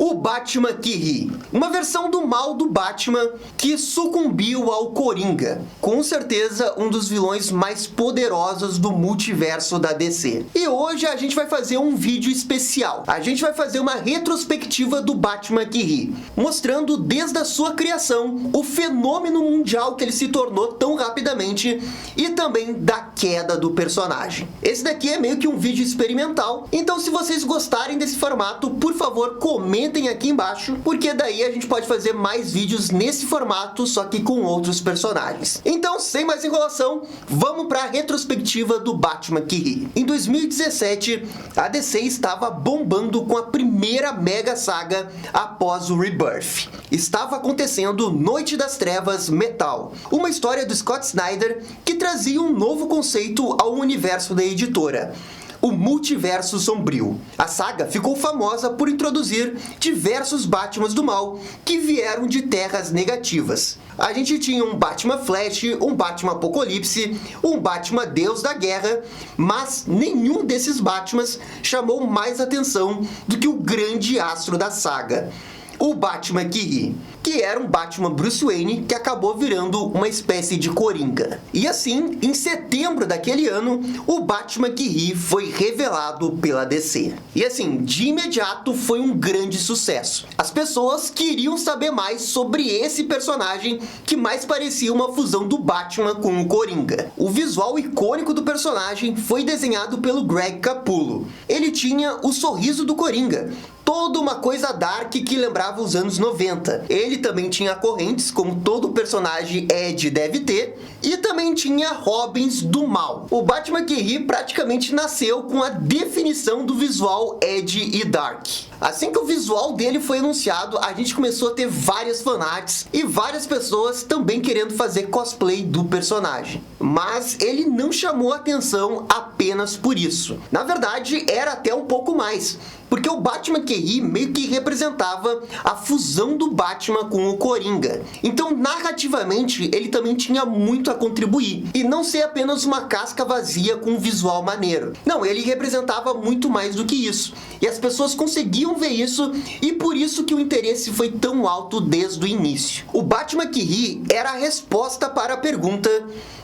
O Batman que ri. Uma versão do mal do Batman que sucumbiu ao Coringa. Com certeza um dos vilões mais poderosos do multiverso da DC. E hoje a gente vai fazer um vídeo especial. A gente vai fazer uma retrospectiva do Batman que ri, mostrando desde a sua criação o fenômeno mundial que ele se tornou tão rapidamente e também da queda do personagem. Esse daqui é meio que um vídeo experimental, então se vocês gostarem desse formato, por favor, comentem aqui embaixo, porque daí a gente pode fazer mais vídeos nesse formato, só que com outros personagens. Então, sem mais enrolação, vamos para a retrospectiva do Batman que ri. Em 2017, a DC estava bombando com a primeira mega saga após o Rebirth. Estava acontecendo Noite das Trevas Metal, uma história do Scott Snyder que trazia um novo conceito ao universo da editora: o multiverso sombrio. A saga ficou famosa por introduzir diversos Batmans do mal que vieram de terras negativas. A gente tinha um Batman Flash, um Batman Apocalipse, um Batman Deus da Guerra, mas nenhum desses Batmans chamou mais atenção do que o grande astro da saga: o Batman que ri, que era um Batman Bruce Wayne que acabou virando uma espécie de Coringa. E assim, em setembro daquele ano, o Batman que ri foi revelado pela DC. E assim, de imediato foi um grande sucesso. As pessoas queriam saber mais sobre esse personagem que mais parecia uma fusão do Batman com o Coringa. O visual icônico do personagem foi desenhado pelo Greg Capullo. Ele tinha o sorriso do Coringa, toda uma coisa dark que lembrava os anos 90. Ele também tinha correntes, como todo personagem Ed deve ter, e também tinha Robins do mal. O Batman que ri praticamente nasceu com a definição do visual Ed e Dark. Assim que o visual dele foi anunciado, a gente começou a ter várias fanarts e várias pessoas também querendo fazer cosplay do personagem. Mas ele não chamou atenção apenas por isso. Na verdade, era até um pouco mais, porque o Batman que ri meio que representava a fusão do Batman com o Coringa. Então, narrativamente, ele também tinha muito a contribuir. E não ser apenas uma casca vazia com um visual maneiro. Não, ele representava muito mais do que isso. E as pessoas conseguiam ver isso, e por isso que o interesse foi tão alto desde o início. O Batman que ri era a resposta para a pergunta: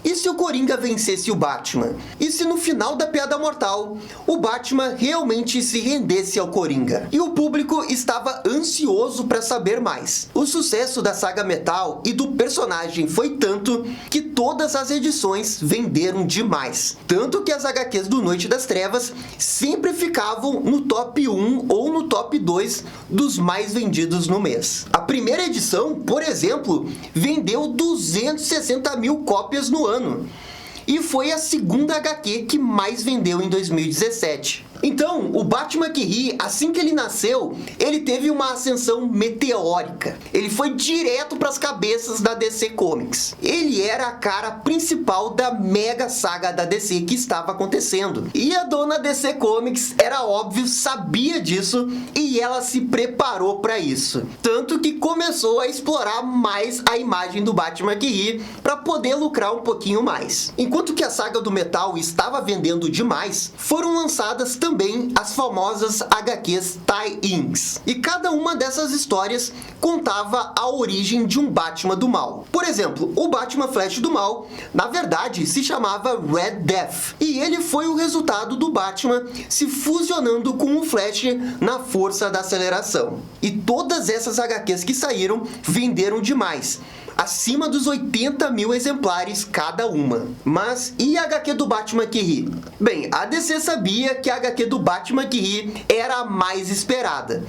e se o Coringa vencesse o Batman? E se no final da Piada Mortal, o Batman realmente se rendesse ao Coringa? E o público estava ansioso para saber mais. O sucesso da saga Metal e do personagem foi tanto que todas as edições venderam demais. Tanto que as HQs do Noite das Trevas sempre ficavam no top 1 ou no top 2 dos mais vendidos no mês. A primeira edição, por exemplo, vendeu 260 mil cópias no ano. E foi a segunda HQ que mais vendeu em 2017. Então, o Batman que ri, assim que ele nasceu, ele teve uma ascensão meteórica. Ele foi direto para as cabeças da DC Comics. Ele era a cara principal da mega saga da DC que estava acontecendo. E a dona DC Comics, era óbvio, sabia disso e ela se preparou para isso. Tanto que começou a explorar mais a imagem do Batman que ri para poder lucrar um pouquinho mais. Enquanto que a saga do Metal estava vendendo demais, foram lançadas também as famosas HQs tie-ins. E cada uma dessas histórias contava a origem de um Batman do mal. Por exemplo, o Batman Flash do mal, na verdade, se chamava Red Death. E ele foi o resultado do Batman se fusionando com o Flash na força da aceleração. E todas essas HQs que saíram venderam demais, acima dos 80 mil exemplares cada uma. Mas e a HQ do Batman que ri? Bem, a DC sabia que a HQ do Batman que ri era a mais esperada.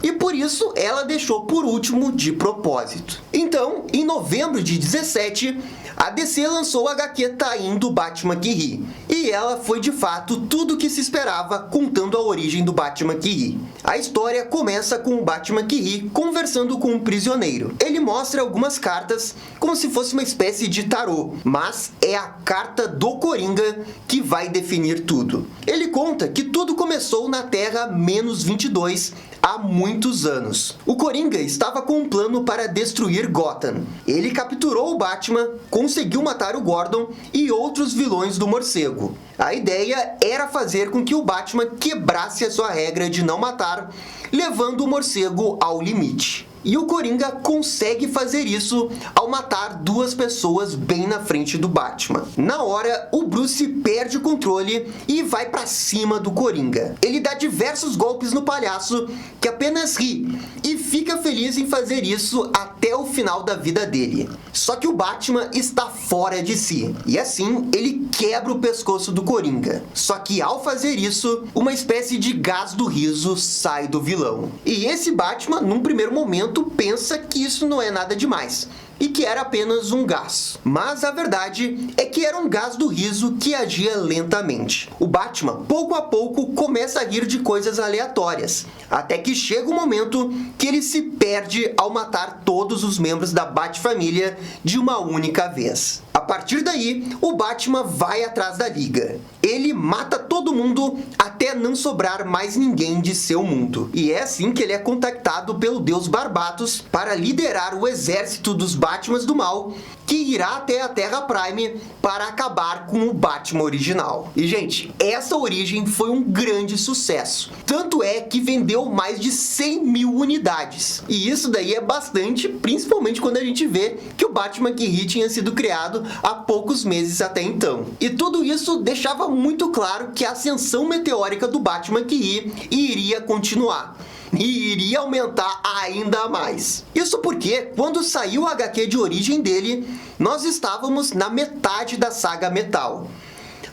E por isso ela deixou por último de propósito. Então, em novembro de 17, a DC lançou a HQ tie-in do Batman que ri. E ela foi de fato tudo o que se esperava, contando a origem do Batman que ri. A história começa com o Batman que ri conversando com um prisioneiro. Ele mostra algumas cartas como se fosse uma espécie de tarô, mas é a carta do Coringa que vai definir tudo. Ele conta que tudo começou na Terra -22, há muitos anos. O Coringa estava com um plano para destruir Gotham. Ele capturou o Batman, conseguiu matar o Gordon e outros vilões do morcego. A ideia era fazer com que o Batman quebrasse a sua regra de não matar, levando o morcego ao limite. E o Coringa consegue fazer isso ao matar duas pessoas bem na frente do Batman. Na hora, o Bruce perde o controle e vai pra cima do Coringa. Ele dá diversos golpes no palhaço, que apenas ri, e fica feliz em fazer isso até o final da vida dele. Só que o Batman está fora de si, e assim ele quebra o pescoço do Coringa. Só que ao fazer isso, uma espécie de gás do riso sai do vilão. E esse Batman, num primeiro momento, pensa que isso não é nada demais e que era apenas um gás. Mas a verdade é que era um gás do riso que agia lentamente. O Batman, pouco a pouco, começa a rir de coisas aleatórias, até que chega o momento que ele se perde ao matar todos os membros da Bat-família de uma única vez. A partir daí, o Batman vai atrás da Liga. Ele mata todo mundo até não sobrar mais ninguém de seu mundo. E é assim que ele é contactado pelo Deus Barbatos para liderar o exército dos Batmans do mal, que irá até a Terra Prime para acabar com o Batman original. E, gente, essa origem foi um grande sucesso. Tanto é que vendeu mais de 100 mil unidades. E isso daí é bastante, principalmente quando a gente vê que o Batman que ri tinha sido criado há poucos meses até então. E tudo isso deixava muito claro que a ascensão meteórica do Batman que ri iria continuar. E iria aumentar ainda mais. Isso porque, quando saiu o HQ de origem dele, nós estávamos na metade da saga Metal.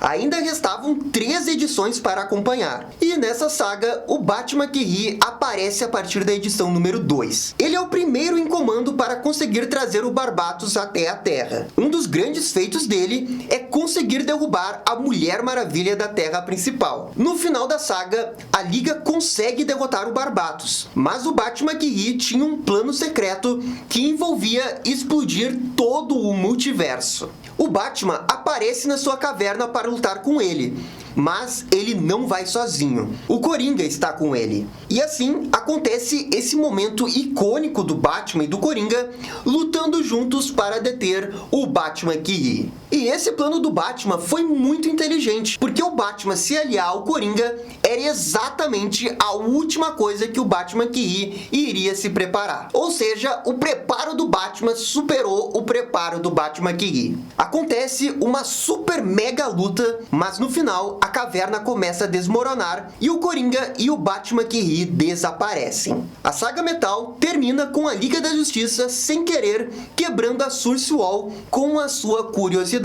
Ainda restavam 3 edições para acompanhar. E nessa saga, o Batman que ri aparece a partir da edição número 2. Ele é o primeiro em comando para conseguir trazer o Barbatos até a Terra. Um dos grandes feitos dele é conseguir derrubar a Mulher Maravilha da Terra principal. No final da saga, a Liga consegue derrotar o Barbatos, mas o Batman que ri tinha um plano secreto que envolvia explodir todo o multiverso. O Batman aparece na sua caverna para lutar com ele, mas ele não vai sozinho. O Coringa está com ele. E assim acontece esse momento icônico do Batman e do Coringa lutando juntos para deter o Batman que ri. E esse plano do Batman foi muito inteligente, porque o Batman se aliar ao Coringa era exatamente a última coisa que o Batman que ri iria se preparar. Ou seja, o preparo do Batman superou o preparo do Batman que ri. Acontece uma super mega luta, mas no final a caverna começa a desmoronar e o Coringa e o Batman que ri desaparecem. A saga Metal termina com a Liga da Justiça sem querer quebrando a Source Wall com a sua curiosidade.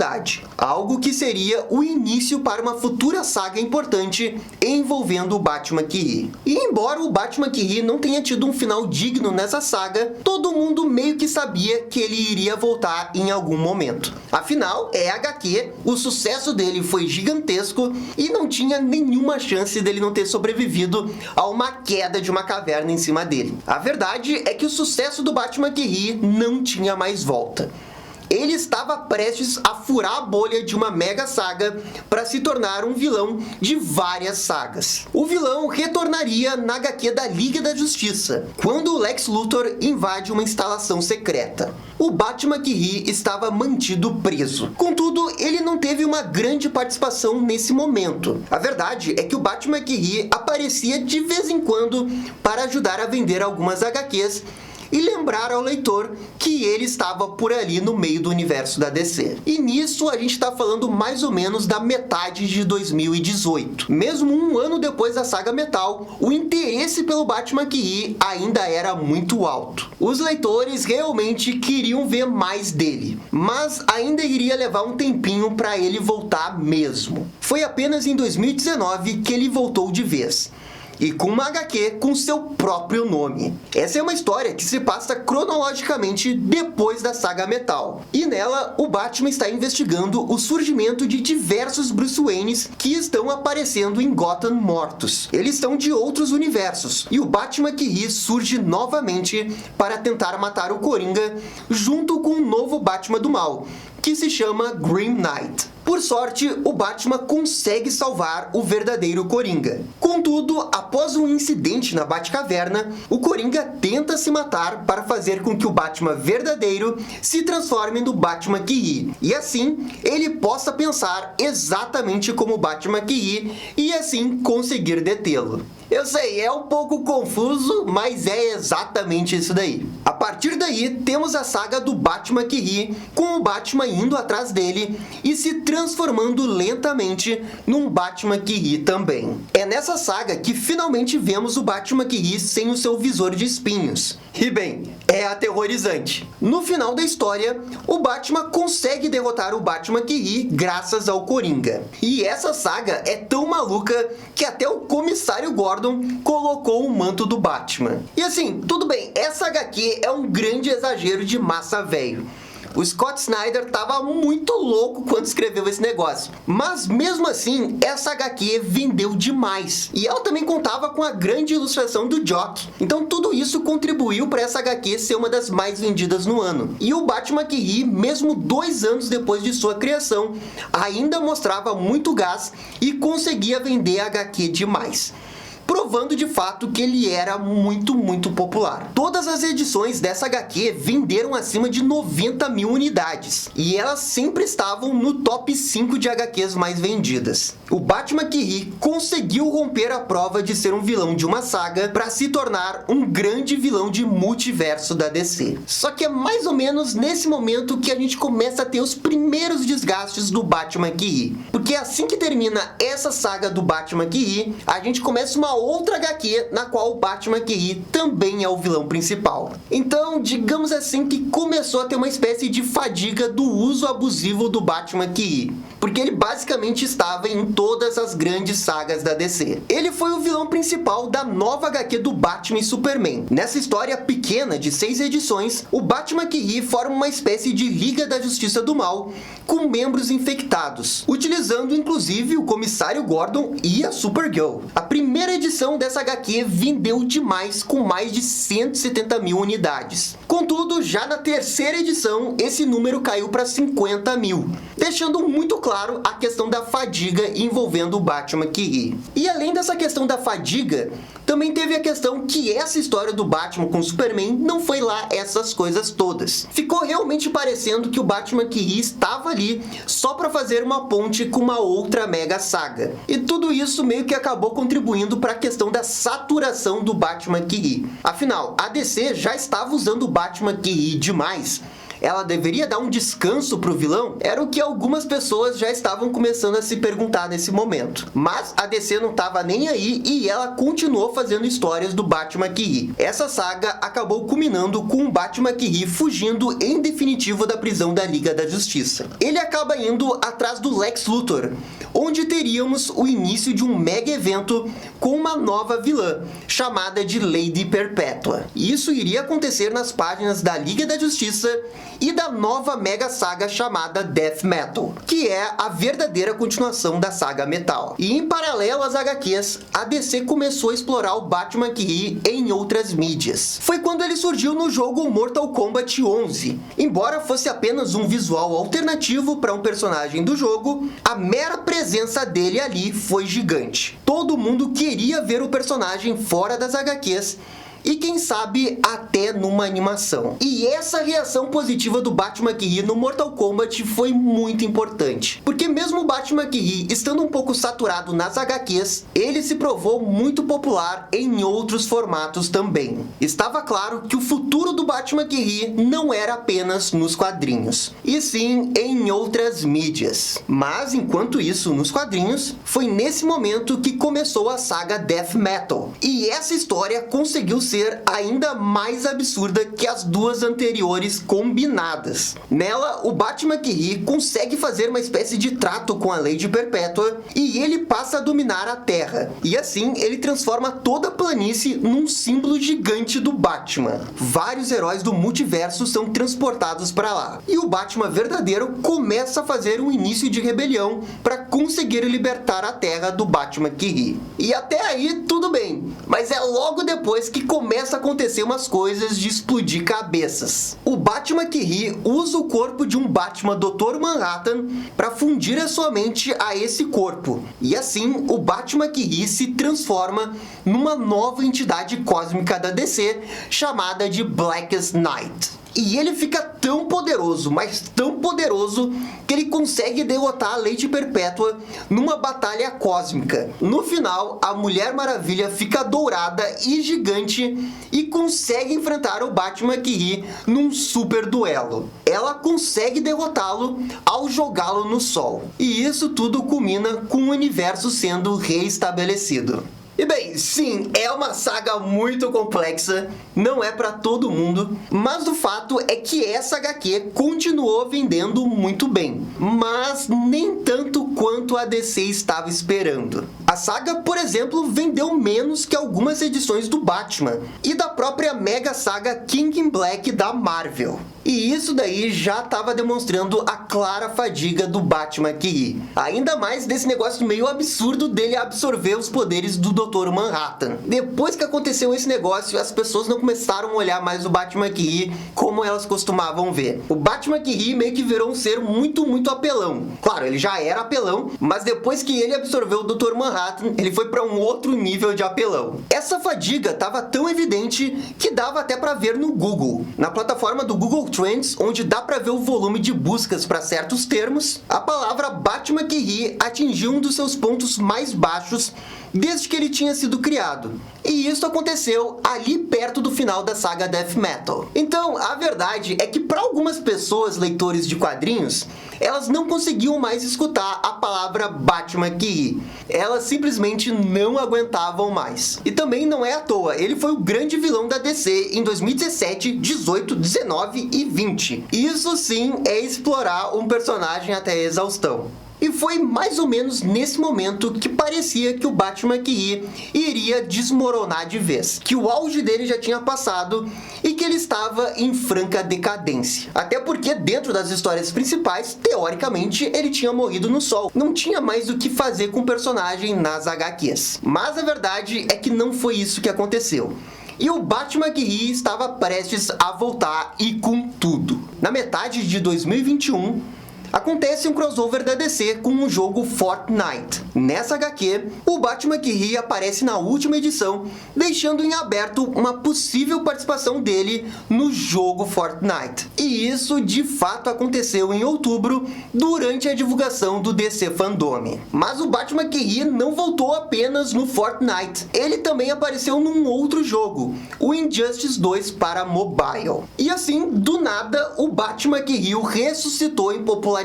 Algo que seria o início para uma futura saga importante envolvendo o Batman que ri. E embora o Batman que ri não tenha tido um final digno nessa saga, todo mundo meio que sabia que ele iria voltar em algum momento. Afinal, é HQ, o sucesso dele foi gigantesco e não tinha nenhuma chance dele não ter sobrevivido a uma queda de uma caverna em cima dele. A verdade é que o sucesso do Batman que ri não tinha mais volta. Ele estava prestes a furar a bolha de uma mega saga para se tornar um vilão de várias sagas. O vilão retornaria na HQ da Liga da Justiça, quando o Lex Luthor invade uma instalação secreta. O Batman que ri estava mantido preso. Contudo, ele não teve uma grande participação nesse momento. A verdade é que o Batman que ri aparecia de vez em quando para ajudar a vender algumas HQs e lembrar ao leitor que ele estava por ali no meio do universo da DC. E nisso a gente está falando mais ou menos da metade de 2018. Mesmo um ano depois da saga Metal, o interesse pelo Batman que ri ainda era muito alto. Os leitores realmente queriam ver mais dele, mas ainda iria levar um tempinho para ele voltar mesmo. Foi apenas em 2019 que ele voltou de vez. E com uma HQ com seu próprio nome. Essa é uma história que se passa cronologicamente depois da saga Metal. E nela, o Batman está investigando o surgimento de diversos Bruce Waynes que estão aparecendo em Gotham mortos. Eles são de outros universos. E o Batman que ri surge novamente para tentar matar o Coringa junto com um novo Batman do mal, que se chama Grim Knight. Por sorte, o Batman consegue salvar o verdadeiro Coringa. Contudo, após um incidente na Batcaverna, o Coringa tenta se matar para fazer com que o Batman verdadeiro se transforme no Batman que ri, e assim ele possa pensar exatamente como o Batman que ri e assim conseguir detê-lo. Eu sei, é um pouco confuso, mas é exatamente isso daí. A partir daí, temos a saga do Batman que ri, com o Batman indo atrás dele e se transformando lentamente num Batman que ri também. É nessa saga que finalmente vemos o Batman que ri sem o seu visor de espinhos. E bem, é aterrorizante. No final da história, o Batman consegue derrotar o Batman que ri graças ao Coringa. E essa saga é tão maluca que até o comissário Gordon colocou o manto do Batman. E assim, tudo bem, essa HQ é um grande exagero de massa velho. O Scott Snyder tava muito louco quando escreveu esse negócio. Mas mesmo assim, essa HQ vendeu demais. E ela também contava com a grande ilustração do Jock. Então tudo isso contribuiu para essa HQ ser uma das mais vendidas no ano. E o Batman que ri, mesmo 2 anos depois de sua criação, ainda mostrava muito gás e conseguia vender a HQ demais, provando de fato que ele era muito popular. Todas as edições dessa HQ venderam acima de 90 mil unidades, e elas sempre estavam no top 5 de HQs mais vendidas. O Batman que ri conseguiu romper a prova de ser um vilão de uma saga para se tornar um grande vilão de multiverso da DC. Só que é mais ou menos nesse momento que a gente começa a ter os primeiros desgastes do Batman que ri, porque assim que termina essa saga do Batman que ri, a gente começa uma outra HQ na qual o Batman que ri também é o vilão principal. Então, digamos assim que começou a ter uma espécie de fadiga do uso abusivo do Batman que ri, porque ele basicamente estava em todas as grandes sagas da DC. Ele foi o vilão principal da nova HQ do Batman e Superman. Nessa história pequena de 6 edições, o Batman que ri forma uma espécie de Liga da Justiça do Mal, com membros infectados, utilizando inclusive o comissário Gordon e a Supergirl. A primeira edição dessa HQ vendeu demais, com mais de 170 mil unidades. Contudo, já na terceira edição, esse número caiu para 50 mil, deixando muito claro a questão da fadiga envolvendo o Batman que ri. E além dessa questão da fadiga, também teve a questão que essa história do Batman com o Superman não foi lá essas coisas todas. Ficou realmente parecendo que o Batman que ri estava ali só para fazer uma ponte com uma outra mega saga. E tudo isso meio que acabou contribuindo para a questão da saturação do Batman que ri. Afinal, a DC já estava usando o Batman que ri demais. Ela deveria dar um descanso pro vilão? Era o que algumas pessoas já estavam começando a se perguntar nesse momento. Mas a DC não estava nem aí e ela continuou fazendo histórias do Batman que ri. Essa saga acabou culminando com o Batman que ri fugindo em definitivo da prisão da Liga da Justiça. Ele acaba indo atrás do Lex Luthor, onde teríamos o início de um mega evento com uma nova vilã, chamada de Lady Perpétua. E isso iria acontecer nas páginas da Liga da Justiça e da nova mega saga chamada Death Metal, que é a verdadeira continuação da saga Metal. E em paralelo às HQs, a DC começou a explorar o Batman que ri em outras mídias. Foi quando ele surgiu no jogo Mortal Kombat 11. Embora fosse apenas um visual alternativo para um personagem do jogo, a mera presença dele ali foi gigante. Todo mundo queria ver o personagem fora das HQs, e quem sabe até numa animação. E essa reação positiva do Batman que ri no Mortal Kombat foi muito importante, porque mesmo o Batman que ri estando um pouco saturado nas HQs, ele se provou muito popular em outros formatos também. Estava claro que o futuro do Batman que ri não era apenas nos quadrinhos, e sim em outras mídias. Mas enquanto isso, nos quadrinhos, foi nesse momento que começou a saga Death Metal, e essa história conseguiu ser ainda mais absurda que as duas anteriores combinadas. Nela, o Batman que ri consegue fazer uma espécie de trato com a Lady Perpétua e ele passa a dominar a Terra. E assim, ele transforma toda a planície num símbolo gigante do Batman. Vários heróis do multiverso são transportados para lá. E o Batman verdadeiro começa a fazer um início de rebelião para conseguir libertar a Terra do Batman que ri. E até aí, tudo bem. Mas é logo depois que começa começa a acontecer umas coisas de explodir cabeças. O Batman que ri usa o corpo de um Batman Dr. Manhattan para fundir a sua mente a esse corpo. E assim, o Batman que ri se transforma numa nova entidade cósmica da DC chamada de Blackest Night. E ele fica tão poderoso, mas tão poderoso, que ele consegue derrotar a Lady Perpétua numa batalha cósmica. No final, a Mulher Maravilha fica dourada e gigante e consegue enfrentar o Batman que ri num super duelo. Ela consegue derrotá-lo ao jogá-lo no sol. E isso tudo culmina com o universo sendo reestabelecido. E bem, sim, é uma saga muito complexa, não é pra todo mundo, mas o fato é que essa HQ continuou vendendo muito bem, mas nem tanto quanto a DC estava esperando. A saga, por exemplo, vendeu menos que algumas edições do Batman e da própria mega saga King in Black da Marvel. E isso daí já estava demonstrando a clara fadiga do Batman que ri. Ainda mais desse negócio meio absurdo dele absorver os poderes do Dr. Manhattan. Depois que aconteceu esse negócio, as pessoas não começaram a olhar mais o Batman que ri como elas costumavam ver. O Batman que ri meio que virou um ser muito apelão. Claro, ele já era apelão, mas depois que ele absorveu o Dr. Manhattan, ele foi para um outro nível de apelão. Essa fadiga estava tão evidente que dava até para ver no Google. Na plataforma do Google Trends, onde dá para ver o volume de buscas para certos termos, a palavra Batman que ri atingiu um dos seus pontos mais baixos desde que ele tinha sido criado. E isso aconteceu ali perto do final da saga Death Metal. Então, a verdade é que para algumas pessoas, leitores de quadrinhos, elas não conseguiam mais escutar a palavra Batman que ri. Elas simplesmente não aguentavam mais. E também não é à toa, ele foi o grande vilão da DC em 2017, 18, 19 e 20. Isso sim é explorar um personagem até a exaustão. E foi mais ou menos nesse momento que parecia que o Batman que ri iria desmoronar de vez. Que o auge dele já tinha passado e que ele estava em franca decadência. Até porque dentro das histórias principais, teoricamente, ele tinha morrido no sol. Não tinha mais o que fazer com o personagem nas HQs. Mas a verdade é que não foi isso que aconteceu. E o Batman que ri estava prestes a voltar e com tudo. Na metade de 2021, acontece um crossover da DC com o jogo Fortnite. Nessa HQ, o Batman que ri aparece na última edição, deixando em aberto uma possível participação dele no jogo Fortnite. E isso de fato aconteceu em outubro, durante a divulgação do DC Fandom. Mas o Batman que ri não voltou apenas no Fortnite. Ele também apareceu num outro jogo, o Injustice 2 para mobile. E assim, do nada, o Batman que ri ressuscitou em popularidade.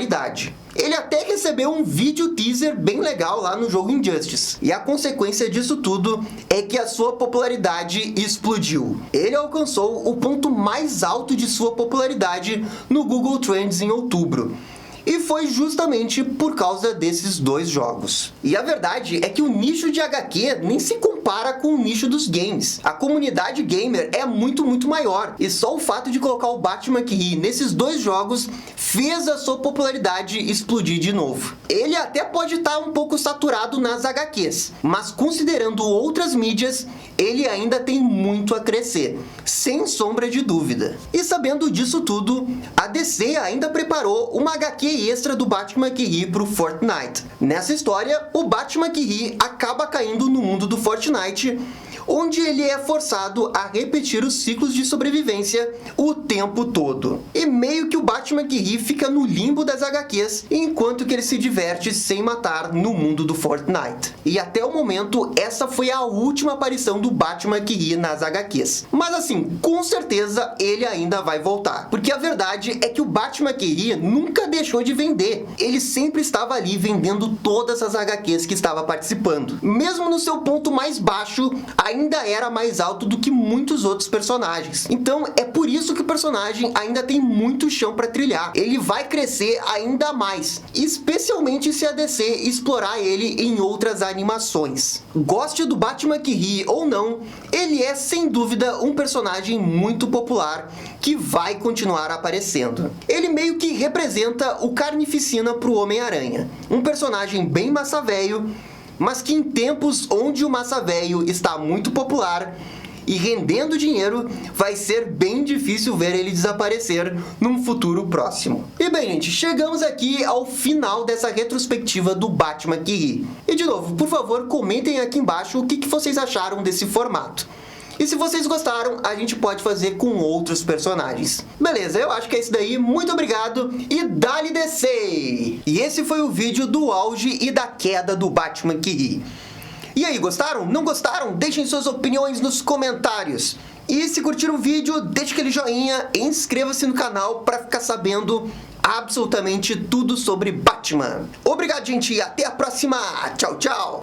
Ele até recebeu um vídeo teaser bem legal lá no jogo Injustice. E a consequência disso tudo é que a sua popularidade explodiu. Ele alcançou o ponto mais alto de sua popularidade no Google Trends em outubro. E foi justamente por causa desses dois jogos. E a verdade é que o nicho de HQ nem se compara com o nicho dos games. A comunidade gamer é muito maior. E só o fato de colocar o Batman que ri nesses dois jogos fez a sua popularidade explodir de novo. Ele até pode estar um pouco saturado nas HQs, mas considerando outras mídias, ele ainda tem muito a crescer, sem sombra de dúvida. E sabendo disso tudo, a DC ainda preparou uma HQ extra do Batman que ri pro Fortnite. Nessa história, o Batman que ri acaba caindo no mundo do Fortnite, onde ele é forçado a repetir os ciclos de sobrevivência o tempo todo. E meio que o Batman que ri fica no limbo das HQs, enquanto que ele se diverte sem matar no mundo do Fortnite. E até o momento, essa foi a última aparição do Batman que ri nas HQs. Mas assim, com certeza ele ainda vai voltar. Porque a verdade é que o Batman que ri nunca deixou de vender. Ele sempre estava ali vendendo todas as HQs que estava participando. Mesmo no seu ponto mais baixo, ainda era mais alto do que muitos outros personagens. Então é por isso que o personagem ainda tem muito chão para trilhar. Ele vai crescer ainda mais, especialmente se a DC explorar ele em outras animações. Goste do Batman que ri ou não, ele é sem dúvida um personagem muito popular que vai continuar aparecendo. Ele meio que representa o Carnificina pro Homem-Aranha, um personagem bem massa velho, mas que em tempos onde o massa velho está muito popular, e rendendo dinheiro, vai ser bem difícil ver ele desaparecer num futuro próximo. E bem, gente, chegamos aqui ao final dessa retrospectiva do Batman que ri. E de novo, por favor, comentem aqui embaixo o que vocês acharam desse formato. E se vocês gostaram, a gente pode fazer com outros personagens. Beleza, eu acho que é isso daí. Muito obrigado e dale DC! E esse foi o vídeo do auge e da queda do Batman que ri. E aí, gostaram? Não gostaram? Deixem suas opiniões nos comentários. E se curtiram o vídeo, deixe aquele joinha e inscreva-se no canal para ficar sabendo absolutamente tudo sobre Batman. Obrigado, gente, e até a próxima. Tchau, tchau!